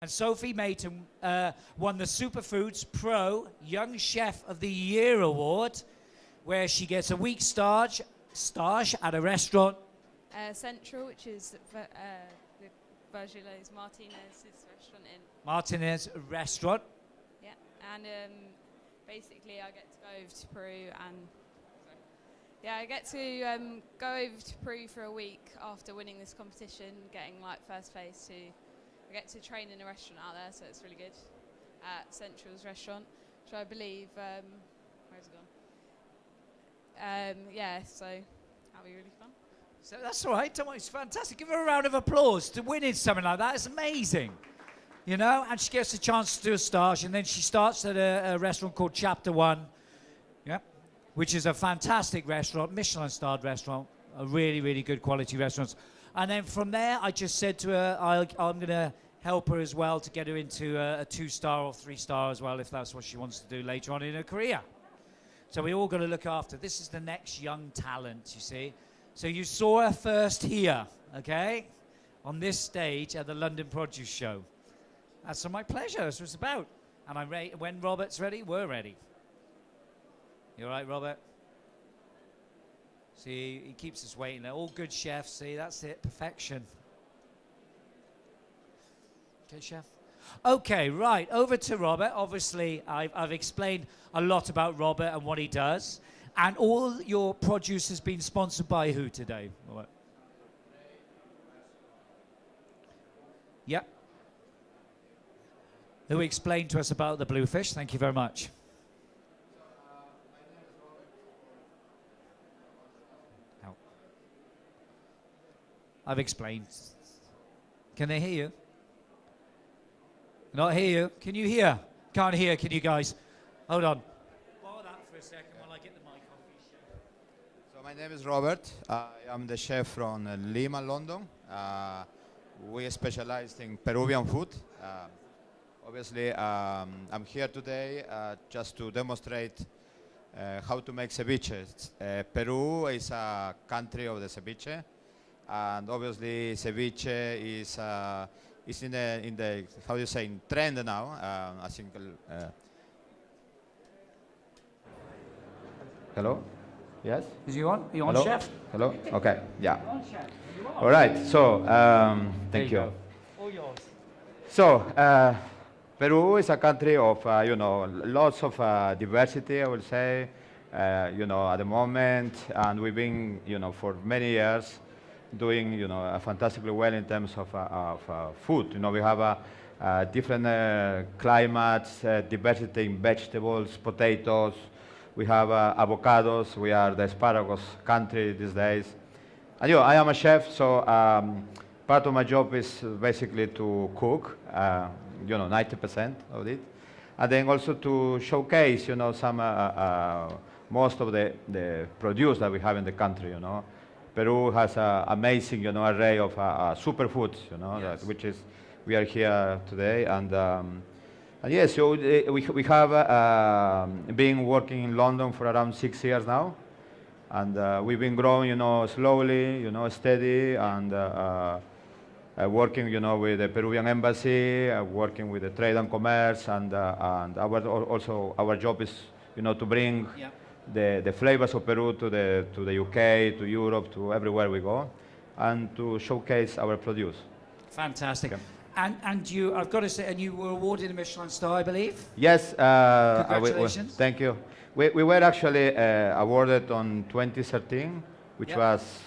And Sophie Mayton won the Superfoods Pro Young Chef of the Year award, where she gets a week's stage at a restaurant. Central, which is the Virgilo's Martinez's restaurant in. Martinez restaurant. Yeah, and basically I get to go over to Peru and. Yeah, I get to go over to Peru for a week after winning this competition, getting like first place I get to train in a restaurant out there, so it's really good. At Central's restaurant, which I believe, where's it gone? Yeah, so that'll be really fun. So that's all right, don't worry, it's fantastic. Give her a round of applause to winning something like that. It's amazing. You know, and she gets a chance to do a stage, and then she starts at a restaurant called Chapter One, yeah, which is a fantastic restaurant, Michelin-starred restaurant, a really, really good quality restaurant. And then from there, I just said to her, I'm going to help her as well to get her into a 2-star or 3-star as well, if that's what she wants to do later on in her career. So we all got to look after. This is the next young talent, you see. So you saw her first here, okay, on this stage at the London Produce Show. That's my pleasure. That's what it's about. And when Robert's ready, we're ready. You all right, Robert? See, he keeps us waiting. They're all good chefs. See, that's it. Perfection. Okay, chef. Okay, right. Over to Robert. Obviously, I've explained a lot about Robert and what he does. And all your produce has been sponsored by who today? Robert? Yep. Who explained to us about the bluefish. Thank you very much. I've explained. Can they hear you? Not hear you. Can you hear? Can't hear, can you guys? Hold on. Hold that for a second while I get the mic on. So my name is Robert. I am the chef from Lima, London. We specialize in Peruvian food. Obviously, I'm here today just to demonstrate how to make ceviche. Peru is a country of the ceviche. And obviously, ceviche is in the how do you say, in trend now. I think. Hello. Yes. Is you on? Are you on, Hello? chef? Hello. Okay. Yeah. You're on, chef. You are. All right. So thank you. Go. All yours. So Peru is a country of lots of diversity, I will say. At the moment, and we've been for many years doing fantastically well in terms of food. We have different climates, diversity in vegetables, potatoes. We have avocados. We are the asparagus country these days. And I am a chef, so part of my job is basically to cook, 90% of it, and then also to showcase, some most of the produce that we have in the country. Peru has an amazing, array of superfoods, Yes. which is we are here today, and yes, so we have been working in London for around 6 years now, and we've been growing, slowly, steady, and working, with the Peruvian embassy, working with the trade and commerce, and our job is, to bring. Yeah. The flavors of Peru to the UK, to Europe, to everywhere we go, and to showcase our produce. Fantastic. Okay. And you, I've got to say, and you were awarded a Michelin star, I believe. Yes. Congratulations. Thank you. We were actually awarded on 2013, which Yep. was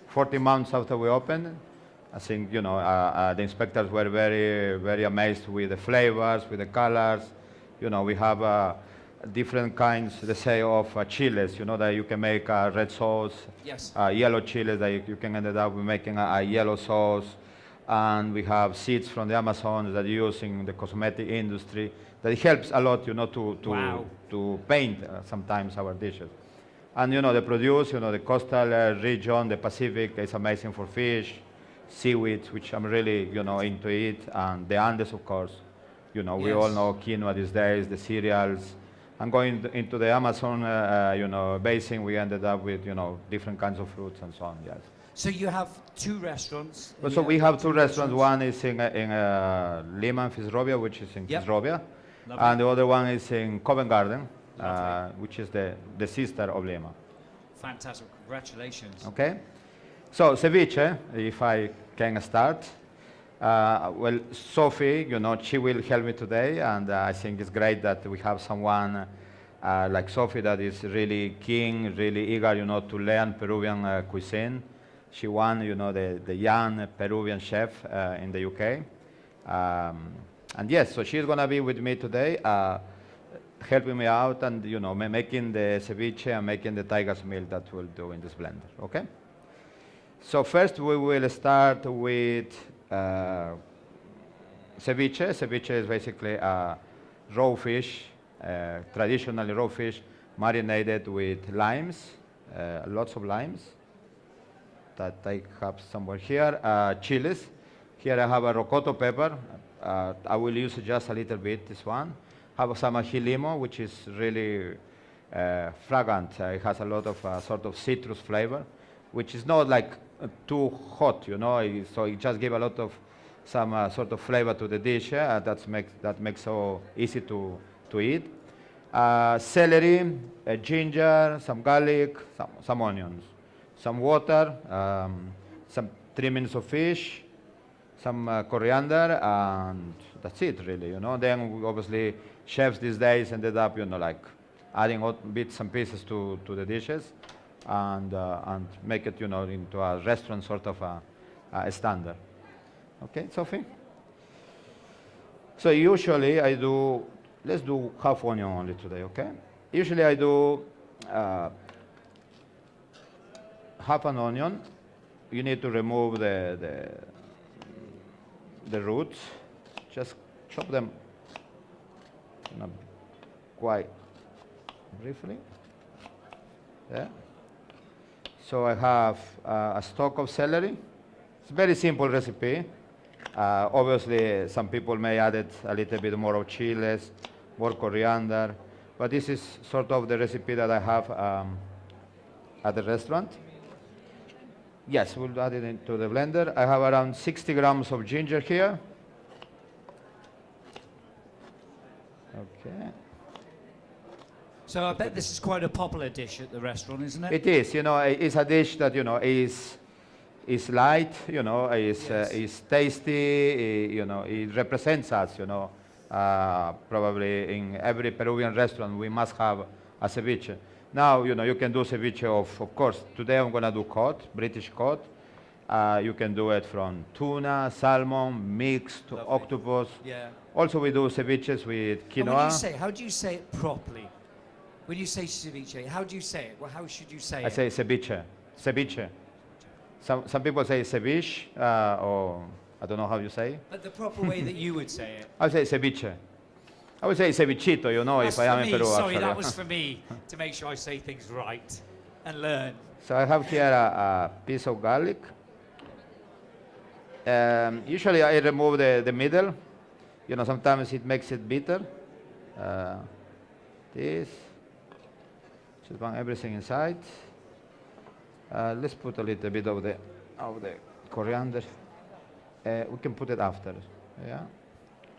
14 months after we opened. I think the inspectors were very, very amazed with the flavors, with the colors. We have different kinds, let's say, of chiles, that you can make a red sauce, Yes. yellow chiles that you can end up with making a yellow sauce, and we have seeds from the Amazon that you use in the cosmetic industry that it helps a lot, Wow. to paint sometimes our dishes. And the produce, the coastal region, the Pacific is amazing for fish, seaweed, which I'm really, into it, and the Andes, of course. We Yes. all know quinoa these days, the cereals. And going into the Amazon, basin, we ended up with, different kinds of fruits and so on, yes. So you have two restaurants. Well, so we have two restaurants. One is in Lima, Fitzrovia, which is in Yep. Fitzrovia, Lovely. and the other one is in Covent Garden, Lovely. which is the sister of Lima. Fantastic. Congratulations. Okay. So ceviche, if I can start. Well, Sophie, she will help me today, and I think it's great that we have someone like Sophie that is really keen, really eager, to learn Peruvian cuisine. She won, the young Peruvian chef in the UK. And yes, so she's going to be with me today, helping me out and, making the ceviche and making the tiger's meal that we'll do in this blender, okay? So first we will start with ceviche. Ceviche is basically raw fish, traditionally raw fish, marinated with limes, lots of limes that I have somewhere here. Chilies. Here I have a rocoto pepper. I will use just a little bit, this one. Have some ají limo, which is really fragrant. It has a lot of sort of citrus flavor, which is not like too hot, so it just gives a lot of some sort of flavor to the dish. That makes so easy to eat. Celery, ginger, some garlic, some onions, some water, some trimmings of fish, some coriander, and that's it really. Then obviously chefs these days ended up, like adding bits and pieces to the dishes, and make it, into a restaurant sort of a standard. Okay, Sophie? So usually I do, let's do half onion only today, okay? Usually I do half an onion. You need to remove the roots. Just chop them quite briefly. Yeah. So I have a stalk of celery. It's a very simple recipe. Obviously, some people may add it a little bit more of chiles, more coriander, but this is sort of the recipe that I have at the restaurant. Yes, we'll add it into the blender. I have around 60 grams of ginger here. Okay. So I bet this is quite a popular dish at the restaurant, isn't it? It is, it's a dish that, is light, is tasty, it represents us, probably in every Peruvian restaurant we must have a ceviche. Now, you can do ceviche of course, today I'm going to do cod, British cod. You can do it from tuna, salmon, mixed, Lovely. octopus. Yeah. Also, we do ceviches with And quinoa. how do you say it properly? When you say ceviche, how do you say it? Well, how should you say I it? say ceviche, ceviche. Some people say ceviche, or I don't know how you say. But the proper way that you would say it. I say ceviche. I would say cevichito, That's if I am for in me. Peru. Sorry, actually. that was for me to make sure I say things right and learn. So I have here a piece of garlic. Usually I remove the middle. Sometimes it makes it bitter. This. Just want everything inside. Let's put a little bit of the coriander. We can put it after. Yeah.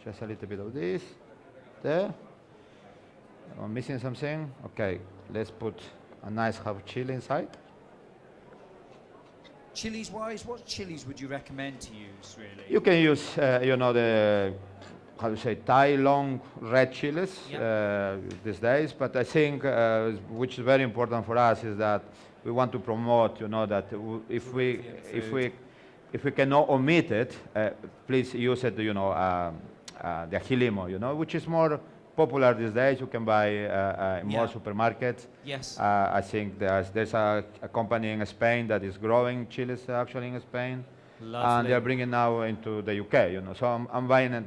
Just a little bit of this. There. I'm missing something. Okay. Let's put a nice half chili inside. Chilies wise, what chilies would you recommend to use, really? You can use, the, how to say, Thai long red chilies these days, but I think, which is very important for us, is that we want to promote, that if we cannot omit it, please use it, the ají limo, which is more popular these days. You can buy in more supermarkets. Yes. I think there's a company in Spain that is growing chilies actually in Spain. Lovely. And they're bringing now into the UK, So I'm buying it,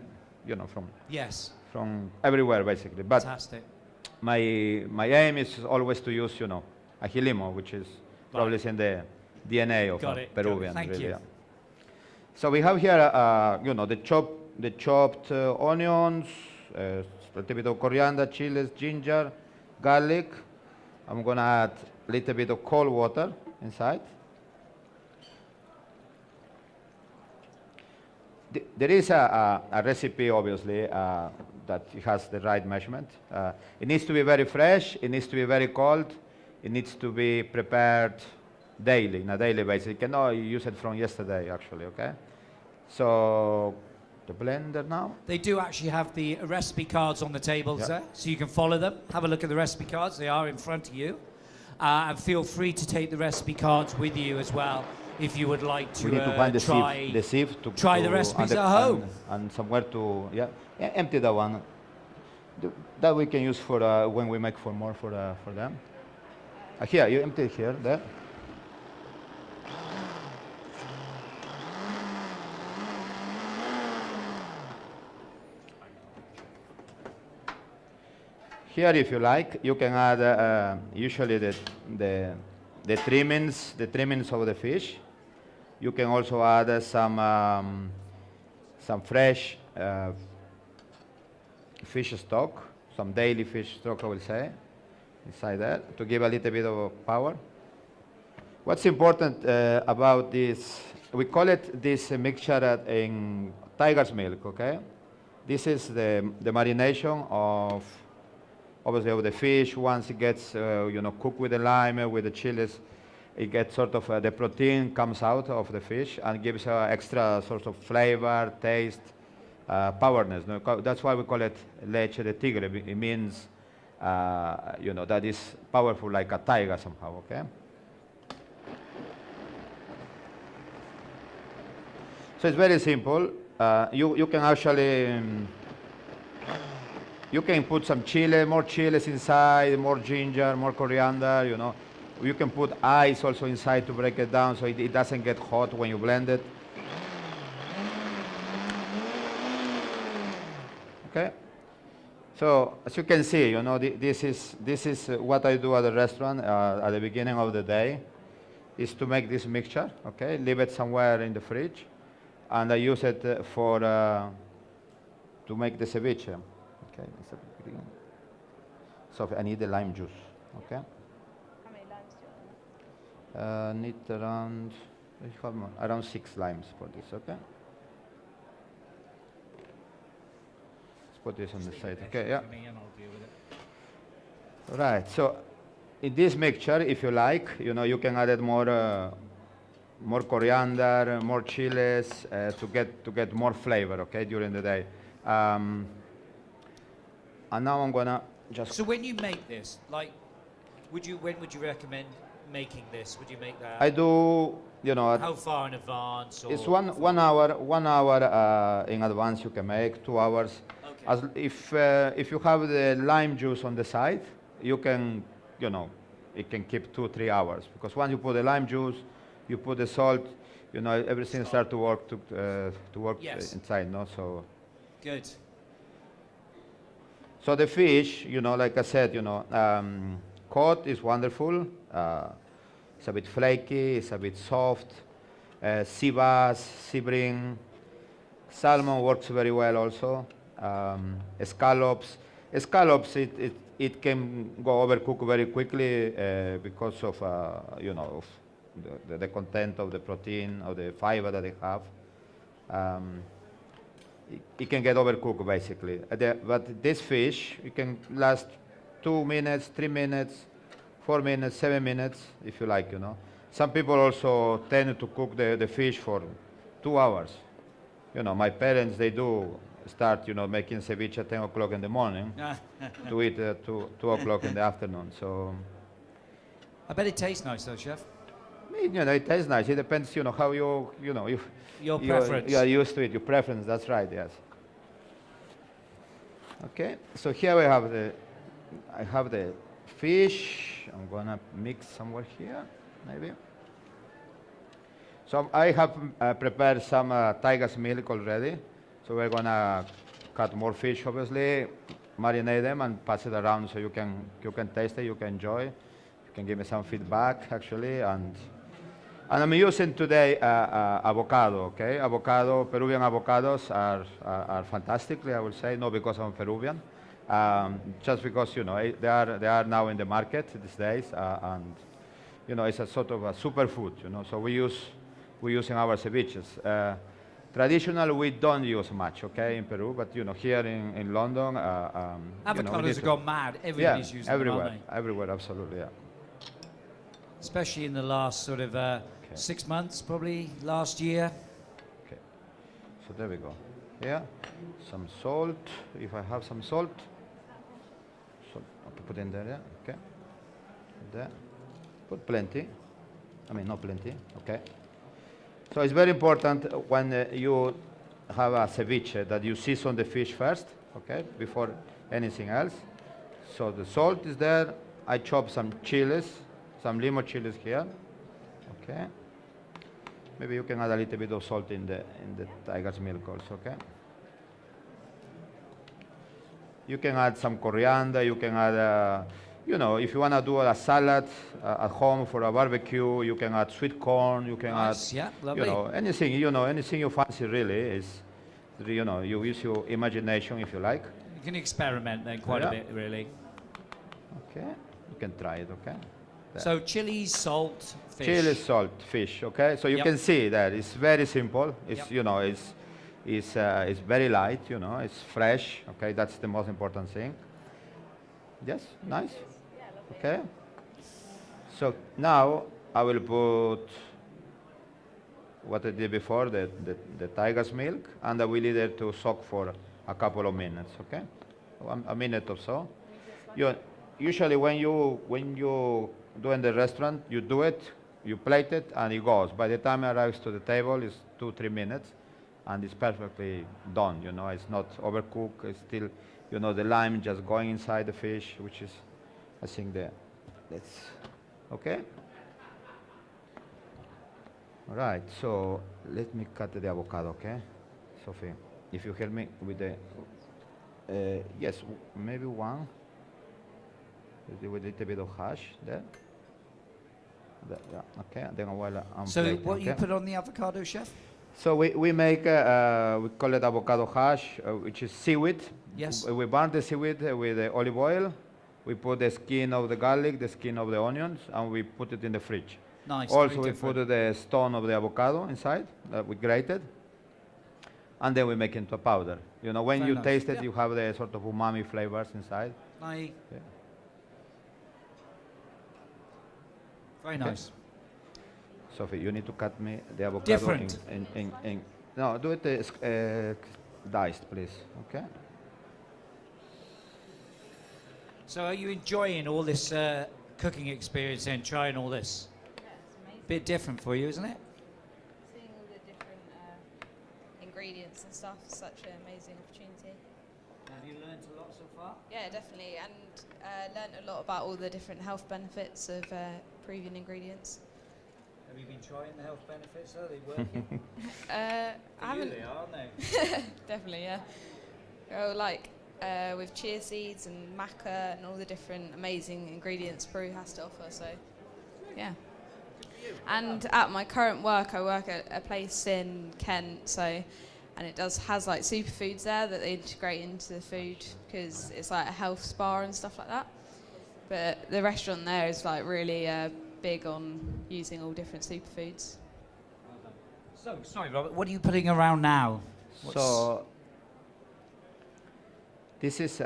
from everywhere basically. But Fantastic. my aim is always to use, ají limo, which is probably in the DNA of Peruvian. Thank really, you. yeah. So we have here, the chopped onions, a little bit of coriander, chilies, ginger, garlic. I'm going to add a little bit of cold water inside. There is a recipe, obviously, that has the right measurement. It needs to be very fresh. It needs to be very cold. It needs to be prepared daily, on a daily basis. You cannot use it from yesterday, actually, okay? So the blender now. They do actually have the recipe cards on the tables there, so you can follow them. Have a look at the recipe cards. They are in front of you. And feel free to take the recipe cards with you as well if you would like to, We need to find try the sieve to try the to- recipes and at home. and somewhere to empty that one. That we can use for when we make for more for them. Here, you empty it here, there. Here, if you like, you can add usually the trimmings of the fish. You can also add some fresh fish stock, some daily fish stock, I will say, inside there to give a little bit of power. What's important about this? We call it this mixture in tiger's milk. Okay, this is the marination of obviously of the fish. Once it gets cooked with the lime, with the chilies, it gets sort of the protein comes out of the fish and gives extra sort of flavor, taste, powerness. No? That's why we call it leche de tigre. It means that is powerful like a tiger somehow. Okay. So it's very simple. You can actually you can put some chili, more chilies inside, more ginger, more coriander. You can put ice also inside to break it down so it doesn't get hot when you blend it. Okay. So as you can see, this is what I do at the restaurant at the beginning of the day, is to make this mixture. Okay, leave it somewhere in the fridge, and I use it to make the ceviche. Okay, so I need the lime juice. Okay. How many limes do you want? Need around 6 limes for this. Okay. Let's put this on the side. Okay. Yeah. Right. So in this mixture, if you like, you can add more coriander, more chilies to get more flavor. Okay, during the day. And now I'm gonna just. So when you make this, like, when would you recommend making this? Would you make that? I do, How far in advance? Or it's 1 hour in advance you can make, 2 hours. Okay. If you have the lime juice on the side, you can, it can keep 2-3 hours, because once you put the lime juice, you put the salt, everything starts to work Yes. inside, no? So. Good. So the fish, like I said, cod is wonderful. It's a bit flaky, it's a bit soft. Sea bass, sea bream, salmon works very well also. Scallops, it can go overcooked very quickly because of of the content of the protein or the fiber that they have. It can get overcooked basically. But this fish, it can last 2 minutes, 3 minutes, 4 minutes, 7 minutes, if you like, Some people also tend to cook the fish for 2 hours. My parents, they do start, making ceviche at 10 o'clock in the morning to eat at 2 o'clock in the afternoon. So, I bet it tastes nice though, chef. it tastes nice. It depends, how if Your preference. You are used to it, your preference, that's right, yes. Okay, so here I have the fish. I'm gonna mix somewhere here, maybe. So I have prepared some tiger's milk already. So we're gonna cut more fish, obviously, marinate them and pass it around so you can taste it, you can enjoy. You can give me some feedback, actually, and I'm using today avocado, okay? Peruvian avocados are fantastically, I would say, not because I'm Peruvian, just because, they are now in the market these days, and, it's a sort of a superfood, so we use in our ceviches. Traditional, we don't use much, okay, in Peru, but here in London, Avocados have gone mad. Everybody's using everywhere, them, aren't they? everywhere, absolutely, yeah. Especially in the last sort of 6 months, probably last year. Okay, so there we go. Yeah, some salt, if I have some salt. Salt, okay, put in there, yeah, okay. There, put plenty. I mean, not plenty, okay. So it's very important when you have a ceviche that you season the fish first, okay, before anything else. So the salt is there. I chop some chilies, some limo chilies here, okay. Maybe you can add a little bit of salt in the tiger's milk also, okay. You can add some coriander. You can add, if you want to do a salad at home for a barbecue, you can add sweet corn. You can Nice, add, yeah, lovely. anything. Anything you fancy really is, you use your imagination if you like. You can experiment then quite a bit, really. Okay, you can try it. Okay. There. So chilies, salt, fish. Chili, salt, fish. Okay, so you can see that it's very simple. It's it's very light. It's fresh. Okay, that's the most important thing. Yes, nice. Okay. So now I will put what I did before, the tiger's milk, and I will leave it to soak for a couple of minutes. Okay, a minute or so. Usually when you do in the restaurant, you do it, you plate it, and it goes. By the time it arrives to the table, it's 2-3 minutes, and it's perfectly done. It's not overcooked. It's still, the lime just going inside the fish, which is, I think, that's okay. All right. So let me cut the avocado, okay, Sophie? If you help me with the, yes, maybe one. With a little bit of hash there. Yeah, okay, and then while I'm So plating, what you okay? put on the avocado, chef? So we make, we call it avocado hash, which is seaweed. Yes. We burn the seaweed with the olive oil. We put the skin of the garlic, the skin of the onions, and we put it in the fridge. Nice. Also, very we put different. the stone of the avocado inside that we grated, and then we make it into a powder. When Very you nice. taste it, Yeah. you have the sort of umami flavors inside. Aye. Yeah. Very Okay. nice. Sophie, you need to cut me the avocado Different. in no, do it diced, please. Okay. So are you enjoying all this cooking experience and trying all this? Yeah, it's amazing. Bit different for you, isn't it? Seeing all the different ingredients and stuff is such an amazing opportunity. Have you learned a lot so far? Yeah, definitely, and learnt a lot about all the different health benefits of Peruvian ingredients. Have you been trying the health benefits? Are they working? I haven't. They are, aren't they? Definitely, yeah. Oh, like with chia seeds and maca and all the different amazing ingredients Peru has to offer. So, yeah. And at my current work, I work at a place in Kent. So, and it has like superfoods there that they integrate into the food because it's like a health spa and stuff like that. But the restaurant there is like really big on using all different superfoods. So, sorry, Robert, what are you putting around now? So this is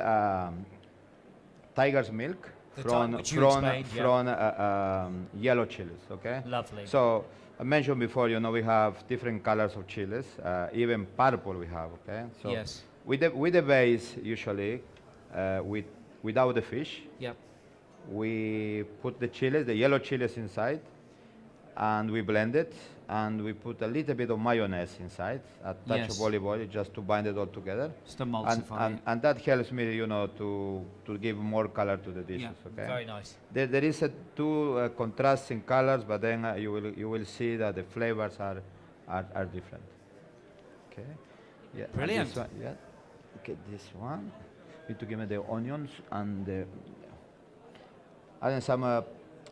tiger's milk which you explained, yeah. from yellow chilies. Okay. Lovely. So I mentioned before, we have different colors of chilies, even purple we have. Okay. So Yes. with the base usually, without the fish, Yep. we put the chilies, the yellow chilies inside, and we blend it, and we put a little bit of mayonnaise inside, a touch Yes. of olive oil, just to bind it all together. Just to emulsify it. And that helps me, to give more color to the dishes. Yeah, Okay. very nice. There is two contrasting colors, but then you will see that the flavors are different. Okay. Yeah. and Brilliant. This one, yeah. Okay, this one. Need to give me the onions and the. Adding some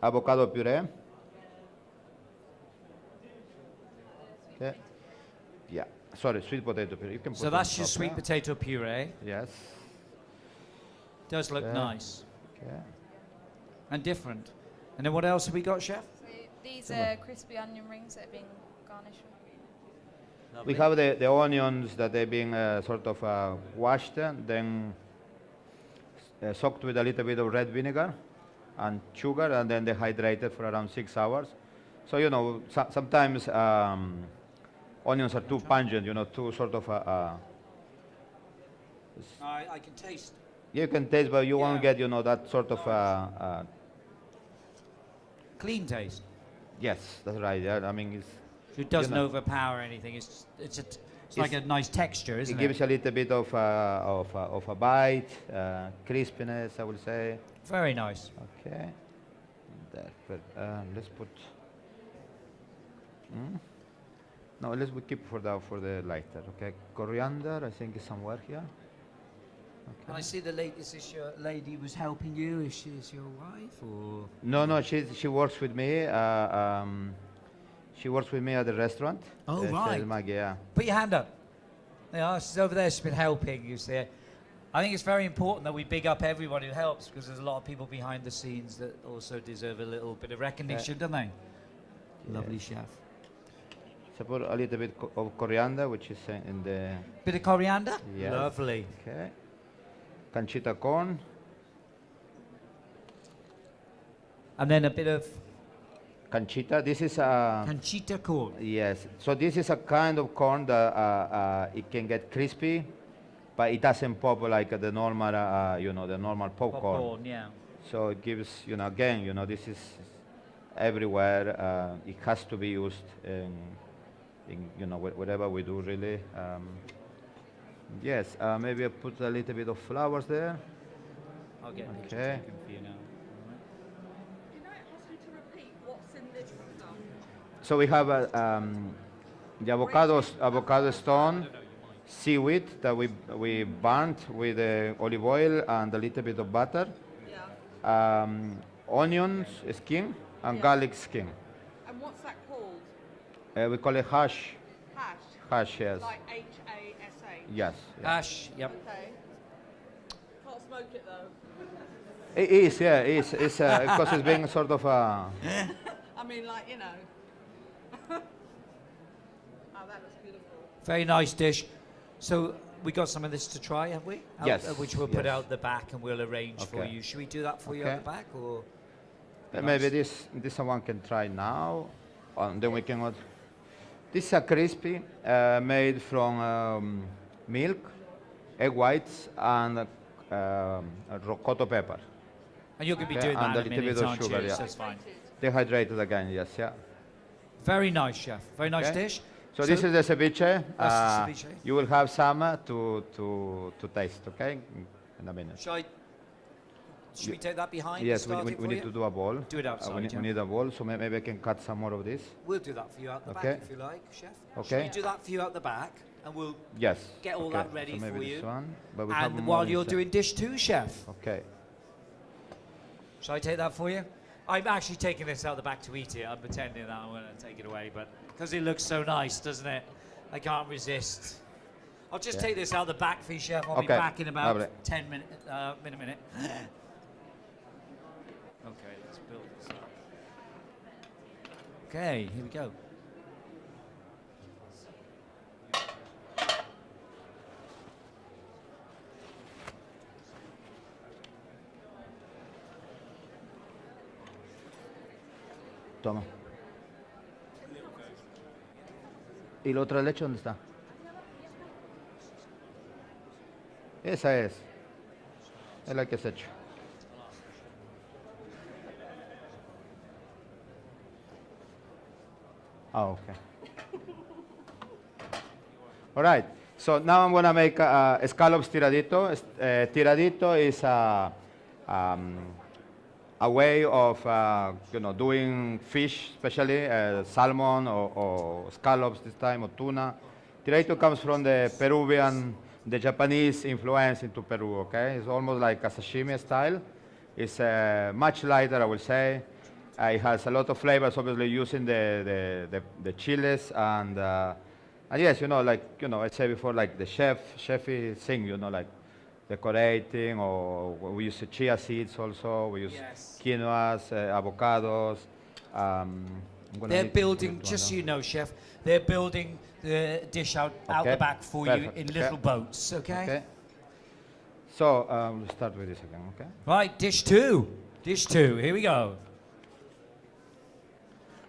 avocado puree. Okay. Yeah. Sorry, sweet potato puree. You can put So on that's your top, sweet yeah. potato puree. Yes. Does look Yeah. nice Okay. and different. And then what else have we got, chef? So these are crispy onion rings that are being garnished with. We Lovely. have the onions that they've been sort of washed, then soaked with a little bit of red vinegar and sugar, and then dehydrated for around 6 hours. So, you know, sometimes onions are too pungent, you know, too sort of, I can taste. you can taste, but you won't Yeah. get, you know, that sort of, Clean taste. yes, that's right. Yeah, I mean, It doesn't know. overpower anything. It's like a nice texture, it isn't gives it? a little bit of a bite, crispiness, I would say. Very nice. Okay. Let's put. No, we keep for the lighter. Okay. Coriander, I think is somewhere here. And I see the lady. Is this your lady was helping you? Is she your wife or? No, she works with me. She works with me at the restaurant. Oh, She's right. Maggie, yeah. Put your hand up. Yeah, she's over there. She's been helping. You see. I think it's very important that we big up everyone who helps because there's a lot of people behind the scenes that also deserve a little bit of recognition, don't they? Lovely chef. So put a little bit of coriander, which is in the. Bit of coriander. Yes. Lovely. Okay. Canchita corn. And then a bit of Canchita. This is pancita corn. yes. So this is a kind of corn that it can get crispy, but it doesn't pop like the normal, you know, the normal popcorn. Popcorn, yeah. So it gives, you know, again, you know, this is everywhere. It has to be used in you know, whatever we do, really. Yes. Maybe I put a little bit of flowers there. I'll get Okay. chicken for you now. Can I ask you to repeat what's in this stuff? So we have the avocado stone, seaweed that we burnt with olive oil and a little bit of butter, Yeah. onions skin and Yeah. garlic skin. And what's that called? We call it hash. Hash. Hash, yes. Like H-A-S-H. Yes. Yeah. Ash, yep. Okay. Can't smoke it though. It is, yeah. It's because it's being sort of I mean, like, you know. Oh, that looks beautiful. Very nice dish. So we got some of this to try, have we? Yes, Which we'll put yes. out the back and we'll arrange for Okay. you. Should we do that for you Okay. at the back or? maybe this one can try now, and then we can. This is a crispy made from milk, egg whites, and rocoto pepper. And you're going to be Okay, doing and that a in a little minute, bit of aren't sugar, you? yeah. So that's fine. Dehydrated again, yes, yeah. Very nice, chef. Very nice Okay. dish. So this is the ceviche. That's the ceviche. You will have some to taste, okay, in a minute. Should we take that behind? Yes, and start we it for need you? to do a bowl. Do it outside, we yeah. need a bowl, so maybe I can cut some more of this. We'll do that for you out the Okay. back if you like, chef. Should Okay. we do that for you out the back? And we'll Yes. get all okay. that ready so maybe for this you. one, but we have And more while you're inside. doing dish two, chef. Okay. Shall I take that for you? I'm actually taking this out the back to eat it. I'm pretending that I'm going to take it away, but because it looks so nice, doesn't it? I can't resist. I'll just Yeah. take this out the back for you, chef. I'll be Okay, back in about lovely. 10 minutes, minute. Okay, let's build this up. Okay, here we go. Toma. ¿Y la otra leche dónde está? Esa es. Es la que has hecho. Oh, okay. All right. So now I'm going to make scallops tiradito. Tiradito is a way of you know, doing fish, especially salmon or scallops this time, or tuna. Tiradito comes from the Peruvian, the Japanese influence into Peru. Okay, it's almost like a sashimi style. It's much lighter, I will say. It has a lot of flavors, obviously using the chiles and yes, you know, like, you know, I said before, like the chefy thing, you know, like decorating, or we use chia seeds also. We use Yes. quinoas, avocados. They're building, just so you know, chef, they're building the dish out the Okay, back for perfect, you in okay. little boats, okay? Okay. So we'll start with this again, okay? Right, dish two. Dish two, here we go.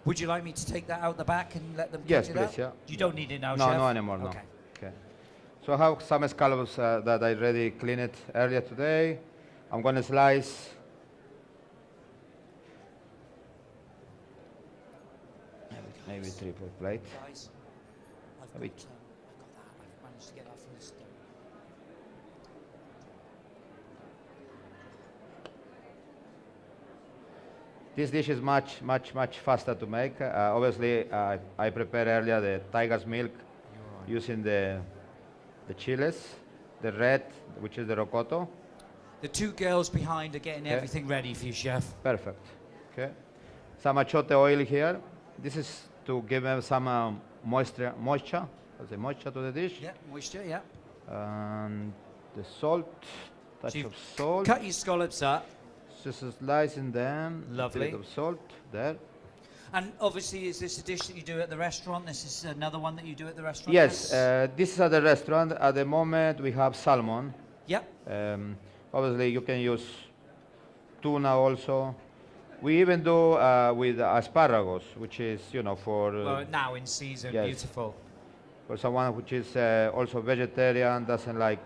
Would you like me to take that out the back and let them Yes, cut it please, up? yeah. You don't need it now, No, Chef? no anymore, no. Okay. Okay. So I have some scallops that I already cleaned earlier today. I'm going to slice. Maybe 3 per plate. Guys, I've got, Wait. I've got that. I've managed to get that from the store. This dish is much faster to make. Obviously, I prepared earlier the tiger's milk using the chilies, the red, which is the rocoto. The two girls behind are getting Okay. everything ready for you, Chef. Perfect. Okay. Some achote oil here. This is to give them some moisture, moisture to the dish. Yeah, moisture, yeah. And the salt, touch So you've of salt. Cut your scallops up. Just slicing them. Lovely. A bit of salt there. And obviously, is this a dish that you do at the restaurant? This is another one that you do at the restaurant? Yes, this is at the restaurant. At the moment, we have salmon. Yep. Obviously, you can use tuna also. We even do with asparagus, which is, for Well, now in season, yes. beautiful. for someone which is also vegetarian, doesn't like,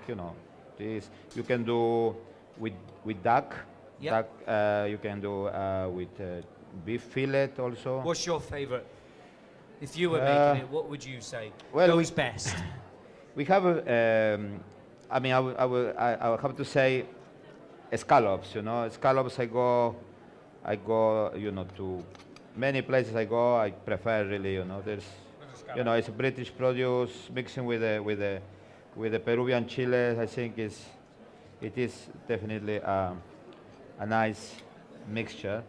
this. You can do with duck. Yep. Duck, you can do with beef fillet also. What's your favourite? If you were Uh, making it, what would you say well, goes best? We have, I mean, I will have to say scallops, Scallops, I go, to many places I go, I prefer really, there's, it's a British produce mixing with the Peruvian chile, I think it is definitely a nice mixture.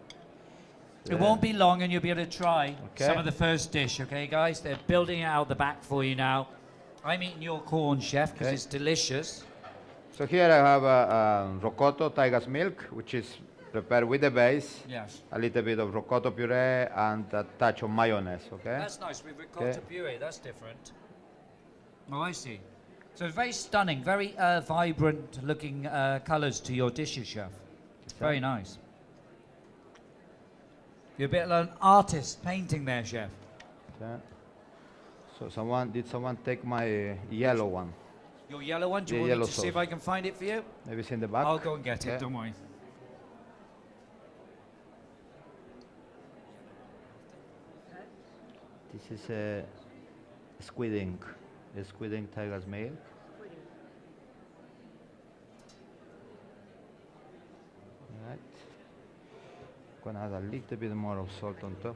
It won't be long and you'll be able to try Okay. some of the first dish, okay, guys? They're building it out the back for you now. I'm eating your corn, Chef, because Okay. it's delicious. So here I have rocoto, tiger's milk, which is prepared with the base, Yes. a little bit of rocoto puree, and a touch of mayonnaise, okay? That's nice with ricotta Okay. puree. That's different. Oh, I see. So it's very stunning, very vibrant looking colours to your dishes, Chef. It's very nice. You're a bit like an artist painting there, Chef. Okay. So did someone take my yellow one? Your yellow one, do you The want me yellow to see if sauce. I can find it for you? Maybe it's in the back. I'll go and get it, Okay. don't worry. This is a squid ink. A squid ink tiger's milk. Right. Gonna add a little bit more of salt on top.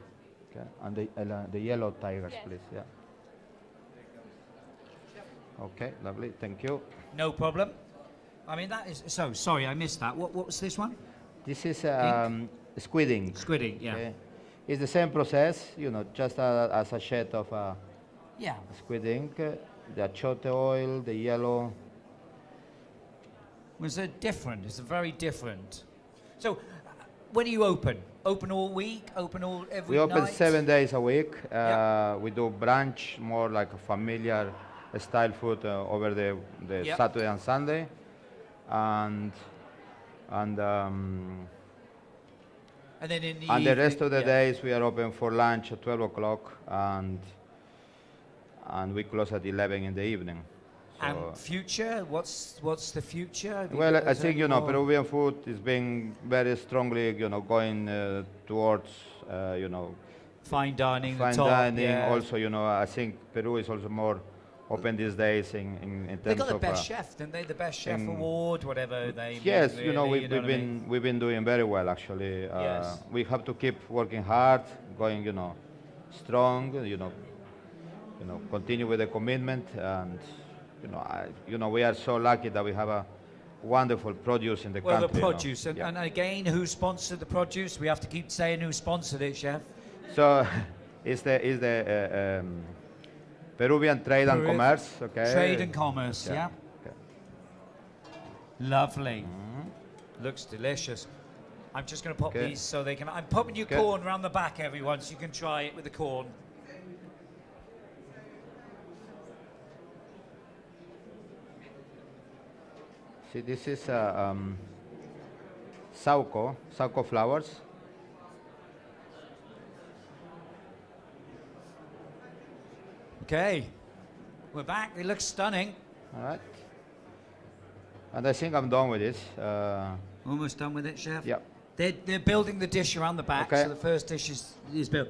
Okay. And the yellow tigers, Yes. please. Yeah. Okay, lovely. Thank you. No problem. I mean, that is... So, sorry, I missed that. What was this one? This is squid ink. Squidding, yeah. Okay. It's the same process, just a sachet of Yeah. squid ink, the achote oil, the yellow. Was it different? It's very different. So, when are you open? Open all week? Open all every We open night? 7 days a week. Yeah. We do brunch, more like a familiar style food over the Yeah. Saturday and Sunday, and And then in the and the rest evening- of the yeah. days we are open for lunch at 12 o'clock, and we close at 11 in the evening. So, And future? What's the future? Have you well, got- I is there think any more- Peruvian food is being very strongly, going towards, Fine dining, the fine top, dining. yeah. Also, I think Peru is also more open these days in terms They got the of. best chef, didn't they? The best chef in- award, whatever they. Yes, mean, we've really, you know what I been mean? we've been doing very well actually. Yes. We have to keep working hard, going, strong. Continue with the commitment, and we are so lucky that we have a wonderful produce in the Well, the country. produce, Yeah. and again, who sponsored the produce? We have to keep saying who sponsored it, chef. So, is the Peruvian Trade and Peru- Commerce, okay? Trade and commerce, yeah. Okay. Lovely. Mm-hmm. Looks delicious. I'm just going to pop Okay. these so they can. I'm popping you Okay. corn around the back, everyone, so you can try it with the corn. See, this is sauco flowers. Okay, we're back. They look stunning. All right. And I think I'm done with this. Almost done with it, chef. Yeah. They're building the dish around the back, Okay. so the first dish is built.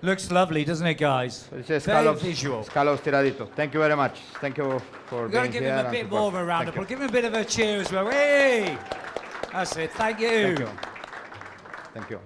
Looks lovely, doesn't it, guys? So this is Very visual. scallops tiradito. Thank you very much. Thank you for We've got to being give here. him a and bit more of a support. round of Thank you. applause. Give him a bit of a cheer as well. Hey! That's it. Thank you. Thank you. Thank you.